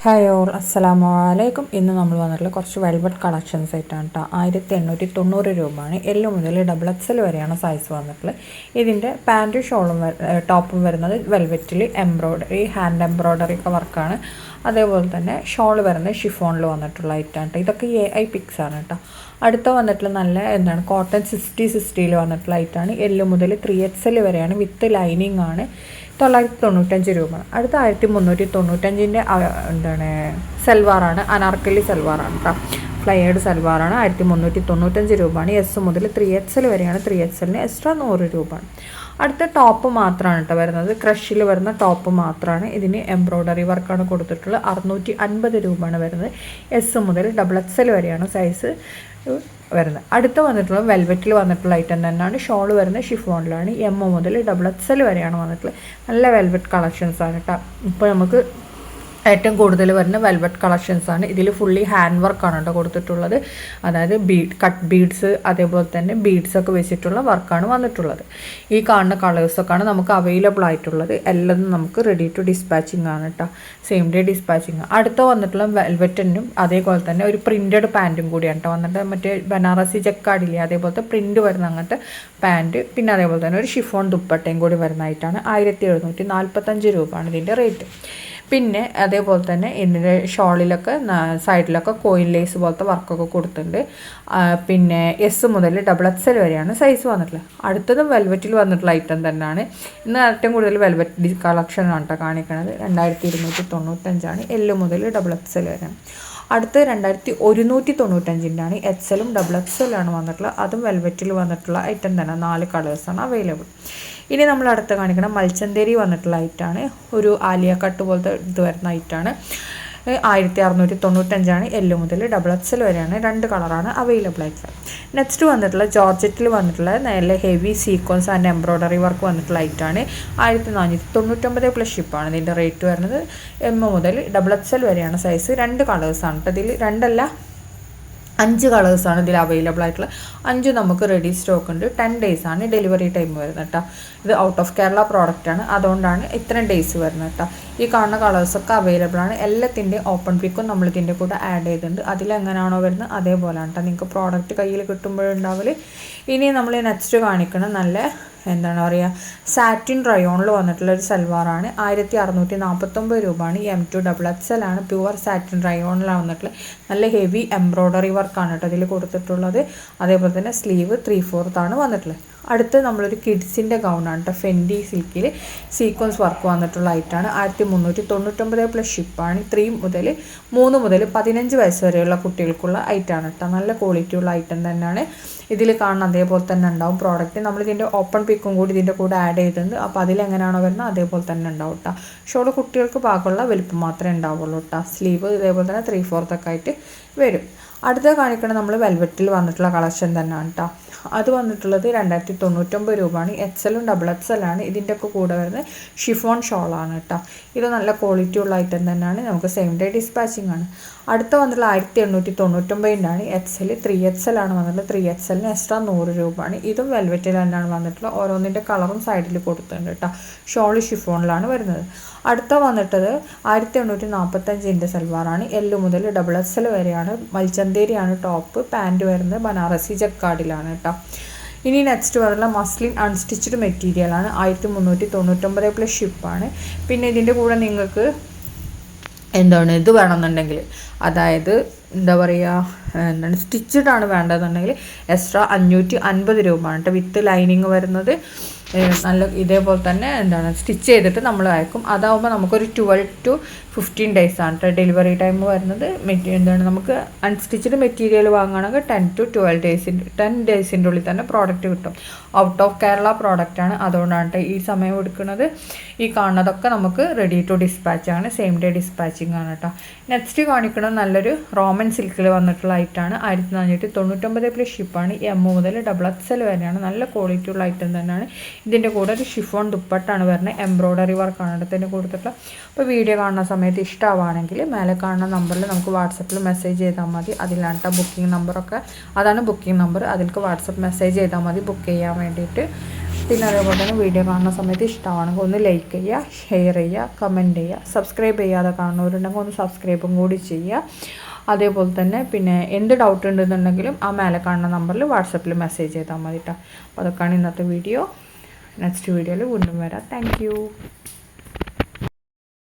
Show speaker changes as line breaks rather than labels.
Hi all അസ്സലാമു അലൈക്കും. ഇന്ന് നമ്മൾ വന്നിട്ടുള്ള കുറച്ച് വെൽവെറ്റ് കളക്ഷൻസ് ആയിട്ടാണ് കേട്ടോ. 1890 രൂപയാണ്. എൽ മുതൽ XXL വരെയാണ് സൈസ് വന്നിട്ടുള്ളത്. ഇതിൻ്റെ പാൻറ്റും ഷോളും ടോപ്പും വരുന്നത് വെൽവെറ്റിൽ എംബ്രോയ്ഡറി ഹാൻഡ് എംബ്രോയ്ഡറി ഒക്കെ വർക്കാണ്. അതേപോലെ തന്നെ ഷോൾ വരുന്നത് ഷിഫോണിൽ വന്നിട്ടുള്ള ഐറ്റാണ് കേട്ടോ. ഇതൊക്കെ AI പിക്സ് ആണ് കേട്ടോ. അടുത്ത വന്നിട്ടുള്ള നല്ല കോട്ടൺ 60 വന്നിട്ടുള്ള ഐറ്റാണ്. എൽ മുതൽ 3XL വരെയാണ്. വിത്ത് ലൈനിങ് ആണ്. 995 രൂപയാണ്. അടുത്ത 1395 സൽവാറാണ്. അനാർക്കലി സൽവാറാണ് കേട്ടോ. ഫ്ലയേഡ് സൽവാറാണ്. 1395 രൂപയാണ്. എസ് മുതൽ 3XL വരെയാണ്. 3XLന് എക്സ്ട്രാ 100 രൂപയാണ്. അടുത്ത ടോപ്പ് മാത്രമാണ് കേട്ടോ വരുന്നത്. ക്രഷിൽ വരുന്ന ടോപ്പ് മാത്രമാണ്. ഇതിന് എംബ്രോയ്ഡറി വർക്കാണ് കൊടുത്തിട്ടുള്ളത്. 650 രൂപയാണ് വരുന്നത്. എസ് മുതൽ XXL വരെയാണ് സൈസ് വരുന്നത്. അടുത്ത വന്നിട്ടുള്ള വെൽവെറ്റിൽ വന്നിട്ടുള്ള ഐറ്റം തന്നെയാണ്. ഷോൾ വരുന്നത് ഷിഫോണിലാണ്. എം മുതൽ XXL വരെയാണ് വന്നിട്ടുള്ളത്. നല്ല വെൽവെറ്റ് കളക്ഷൻസ് ആണ് കേട്ടോ. ഇപ്പോൾ നമുക്ക് ഏറ്റവും കൂടുതൽ വരുന്ന വെൽവെറ്റ് കളക്ഷൻസാണ്. ഇതിൽ ഫുള്ളി ഹാൻഡ് വർക്കാണ് കേട്ടോ കൊടുത്തിട്ടുള്ളത്. അതായത് കട്ട് ബീഡ്സ് അതേപോലെ തന്നെ ബീഡ്സൊക്കെ വെച്ചിട്ടുള്ള വർക്കാണ് വന്നിട്ടുള്ളത്. ഈ കാണുന്ന കളേഴ്സൊക്കെയാണ് നമുക്ക് അവൈലബിൾ ആയിട്ടുള്ളത്. എല്ലാം നമുക്ക് റെഡി ടു ഡിസ്പാച്ചിങ് ആണ് കേട്ടോ. Same day dispatching. അടുത്ത വന്നിട്ടുള്ള വെൽവെറ്റിനും അതേപോലെ തന്നെ ഒരു പ്രിൻറ്റഡ് പാൻറ്റും കൂടിയാണ് കേട്ടോ വന്നിട്ട്. മറ്റേ ബനാറസി ജക്കാടില്ലേ അതേപോലത്തെ പ്രിൻറ്റ് വരുന്ന അങ്ങനത്തെ പാൻറ്റ്, പിന്നെ അതേപോലെ തന്നെ ഒരു ഷിഫോൺ ദുപ്പട്ടയും കൂടി വരുന്നതായിട്ടാണ്. 1745 രൂപയാണ് ഇതിൻ്റെ റേറ്റ്. പിന്നെ അതേപോലെ തന്നെ ഇതിൻ്റെ ഷോളിലൊക്കെ സൈഡിലൊക്കെ കോയിൻ ലേസ് പോലത്തെ വർക്കൊക്കെ കൊടുത്തിട്ടുണ്ട്. പിന്നെ എസ് മുതൽ XXL വരെയാണ് സൈസ് വന്നിട്ടുള്ളത്. അടുത്തതും വെൽവെറ്റിൽ വന്നിട്ടുള്ള ഐറ്റം തന്നെയാണ്. ഇന്ന് ഏറ്റവും കൂടുതൽ വെൽവെറ്റ് കളക്ഷനാണ് കേട്ടോ കാണിക്കുന്നത്. 2295 എൽ മുതൽ XXL വരെയാണ്. അടുത്ത് 2195 XL XXL വന്നിട്ടുള്ളത്. അതും വെൽവെറ്റിൽ വന്നിട്ടുള്ള ഐറ്റം തന്നെ. 4 കളേഴ്സാണ് അവൈലബിൾ. ഇനി നമ്മൾ അടുത്ത് കാണിക്കുന്ന മൽച്ചന്തേരി വന്നിട്ടുള്ള ഐറ്റാണ്. ഒരു ആലിയ കട്ട് പോലത്തെ ഇത് വരുന്ന ഐറ്റാണ്. 1695 എൽ മുതൽ XXL വരെയാണ്. 2 കളറാണ് അവൈലബിൾ ആയിട്ടുള്ളത്. നെക്സ്റ്റ് വന്നിട്ടുള്ള ജോർജറ്റിൽ വന്നിട്ടുള്ള നല്ല heavy sequence and embroidery work വന്നിട്ടുള്ള ഐറ്റാണ്. 1499 പ്ലസ് ഷിപ്പാണ് ഇതിൻ്റെ റേറ്റ് വരുന്നത്. എം മുതൽ XXL വരെയാണ് സൈസ്. 2 കളേഴ്സാണ് കേട്ടോ. ഇതിൽ 2 5 കളേഴ്സാണ് ഇതിൽ അവൈലബിൾ ആയിട്ടുള്ളത്. 5 നമുക്ക് റെഡി സ്റ്റോക്ക് ഉണ്ട്. 10 days ആണ് ഡെലിവറി ടൈം വരുന്നത് കേട്ടോ. ഇത് ഔട്ട് ഓഫ് കേരള പ്രോഡക്റ്റാണ്, അതുകൊണ്ടാണ് ഇത്രയും ഡേയ്സ് വരുന്നത് കേട്ടോ. ഈ കാണുന്ന കളേഴ്സൊക്കെ അവൈലബിൾ ആണ്. എല്ലാത്തിൻ്റെ ഓപ്പൺ പിക്കും നമ്മൾ ഇതിൻ്റെ കൂടെ ആഡ് ചെയ്തിട്ടുണ്ട്. അതിലെങ്ങനെയാണോ വരുന്നത് അതേപോലെയാണ് കേട്ടോ നിങ്ങൾക്ക് പ്രോഡക്റ്റ് കയ്യിൽ കിട്ടുമ്പോഴുണ്ടാവില്ല. ഇനി നമ്മൾ നെക്സ്റ്റ് കാണിക്കണം നല്ല സാറ്റിൻ റയോണിൽ വന്നിട്ടുള്ളൊരു സൽവാറാണ്. 1649 രൂപയാണ്. M2 XXL ആണ്. പ്യുവർ സാറ്റിൻ റയോണിലാണ് വന്നിട്ടുള്ളത്. നല്ല ഹെവി എംബ്രോയ്ഡറി വർക്കാണ് കേട്ടോ ഇതിൽ കൊടുത്തിട്ടുള്ളത്. അതേപോലെ തന്നെ സ്ലീവ് 3/4 വന്നിട്ടുള്ളത്. അടുത്ത് നമ്മളൊരു കിഡ്സിൻ്റെ ഗൗണാണ് കേട്ടോ. ഫെൻഡി സിൽക്കിൽ സീക്വൻസ് വർക്ക് വന്നിട്ടുള്ള ഐറ്റാണ്. 1399 പ്ലസ് ഷിപ്പാണ്. 3 മുതൽ 15 വയസ്സ് വരെയുള്ള കുട്ടികൾക്കുള്ള ഐറ്റാണ് കേട്ടോ. നല്ല ക്വാളിറ്റിയുള്ള ഐറ്റം തന്നെയാണ്. ഇതിൽ കാണുന്ന അതേപോലെ തന്നെ ഉണ്ടാവും പ്രോഡക്റ്റ്. നമ്മളിതിൻ്റെ ഓപ്പൺ പിക്കും കൂടി ഇതിൻ്റെ കൂടെ ആഡ് ചെയ്തിട്ടുണ്ട്. അപ്പോൾ അതിലെങ്ങനെയാണോ വരുന്നത് അതേപോലെ തന്നെ ഉണ്ടാവും കേട്ടോ. ഷോള് കുട്ടികൾക്ക് പാകമുള്ള വലുപ്പം മാത്രമേ ഉണ്ടാവുള്ളൂ കേട്ടോ. സ്ലീവ് ഇതേപോലെ തന്നെ 3/4 ആയിട്ട് വരും. അടുത്ത കാണിക്കണം നമ്മൾ വെൽവെറ്റിൽ വന്നിട്ടുള്ള കളക്ഷൻ തന്നെയാണ് കേട്ടോ. അത് വന്നിട്ടുള്ളത് 2099 രൂപയാണ്. XLും XXL ആണ്. ഇതിൻ്റെയൊക്കെ കൂടെ വരുന്നത് ഷിഫോൺ ഷോളാണ് കേട്ടോ. ഇത് നല്ല ക്വാളിറ്റി ഉള്ള ഐറ്റം തന്നെയാണ്. നമുക്ക് സെയിം ഡേ ഡിസ്പാച്ചിങ് ആണ്. അടുത്ത വന്നിട്ടുള്ള 1899 XL 3XL ആണ് വന്നിട്ടുള്ളത്. 3XLന് എക്സ്ട്രാ 100 രൂപയാണ്. ഇതും വെൽവെറ്റിൽ തന്നെയാണ് വന്നിട്ടുള്ളത്. ഓരോന്നിൻ്റെ കളറും സൈഡിൽ കൊടുത്തിട്ടുണ്ട് കേട്ടോ. ഷോള് ഷിഫോണിലാണ് വരുന്നത്. അടുത്ത വന്നിട്ടത് 1845 സൽവാറാണ്. എൽ മുതൽ XXL വരെയാണ്. മൽച്ചന്തേരിയാണ് ടോപ്പ്. പാൻറ്റ് വരുന്നത് ബനാറസി ജക്കാർഡിലാണ് കേട്ടോ. ഇനി നെക്സ്റ്റ് വരുന്ന മസ്ലിൻ അൺസ്റ്റിച്ച്ഡ് മെറ്റീരിയലാണ്. 1399 പ്ലസ് ഷിപ്പാണ്. പിന്നെ ഇതിൻ്റെ കൂടെ നിങ്ങൾക്ക് ഇത് വേണമെന്നുണ്ടെങ്കിൽ, അതായത് സ്റ്റിച്ചഡ് ആണ് വേണ്ടതെന്നുണ്ടെങ്കിൽ എക്സ്ട്രാ 550 രൂപയാണ് കേട്ടോ. വിത്ത് ലൈനിങ് വരുന്നത്. നല്ല ഇതേപോലെ തന്നെ സ്റ്റിച്ച് ചെയ്തിട്ട് നമ്മൾ അയക്കും. അതാവുമ്പോൾ നമുക്കൊരു 12 to 15 days ആണ് കേട്ടോ ഡെലിവറി ടൈം വരുന്നത്. നമുക്ക് അൺസ്റ്റിച്ചഡ് മെറ്റീരിയൽ വാങ്ങുകയാണെങ്കിൽ 10 to 10 ഡേയ്സിൻ്റെ ഉള്ളിൽ തന്നെ പ്രോഡക്റ്റ് കിട്ടും. ഔട്ട് ഓഫ് കേരള പ്രോഡക്റ്റാണ്, അതുകൊണ്ടാണ് കേട്ടോ ഈ സമയം എടുക്കുന്നത്. ഈ കാണുന്നതൊക്കെ നമുക്ക് റെഡി ടു ഡിസ്പാച്ച് ആണ്. സെയിം ഡേ ഡിസ്പാച്ചിങ് ആണ് കേട്ടോ. നെക്സ്റ്റ് കാണിക്കുന്നത് നല്ലൊരു റോമൻ സിൽക്കിൽ വന്നിട്ടുള്ള ഐറ്റാണ്. 1499 പ്ലസ് ഷിപ്പാണ്. M മുതൽ XXL വരെയാണ്. നല്ല ക്വാളിറ്റി ഉള്ള ഐറ്റം തന്നെയാണ്. ഇതിൻ്റെ കൂടെ ഒരു ഷിഫോൺ ദുപ്പട്ടാണ് വരുന്നത്. എംബ്രോയ്ഡറി വർക്കാണ് ഇതിൻ്റെ കൊടുത്തിട്ടുള്ള. അപ്പോൾ വീഡിയോ കാണുന്ന സമയത്ത് ഇഷ്ടമാണെങ്കിൽ മേലെ കാണുന്ന നമ്പറിൽ നമുക്ക് വാട്സപ്പിൽ മെസ്സേജ് ചെയ്താൽ മതി. അതിലാണ് ബുക്കിംഗ് നമ്പറൊക്കെ, അതാണ് ബുക്കിംഗ് നമ്പർ. അതിലേക്ക് വാട്സപ്പ് മെസ്സേജ് ചെയ്താൽ മതി ബുക്ക് ചെയ്യാൻ വേണ്ടിയിട്ട്. പിന്നെ അതേപോലെ തന്നെ വീഡിയോ കാണുന്ന സമയത്ത് ഇഷ്ടമാണെങ്കിൽ ഒന്ന് ലൈക്ക് ചെയ്യുക, ഷെയർ ചെയ്യുക, കമൻറ്റ് ചെയ്യുക. സബ്സ്ക്രൈബ് ചെയ്യാതെ കാണുന്നവരുണ്ടെങ്കിൽ ഒന്ന് സബ്സ്ക്രൈബും കൂടി ചെയ്യുക. അതേപോലെ തന്നെ പിന്നെ എന്ത് ഡൗട്ട് ഉണ്ടെന്നുണ്ടെങ്കിലും ആ മേലെ കാണുന്ന നമ്പറിൽ വാട്സപ്പിൽ മെസ്സേജ് ചെയ്താൽ മതി കേട്ടോ. അപ്പോൾ അതൊക്കെയാണ് ഇന്നത്തെ വീഡിയോ. നെക്സ്റ്റ് വീഡിയോയിൽ വീണ്ടും വരാം. താങ്ക്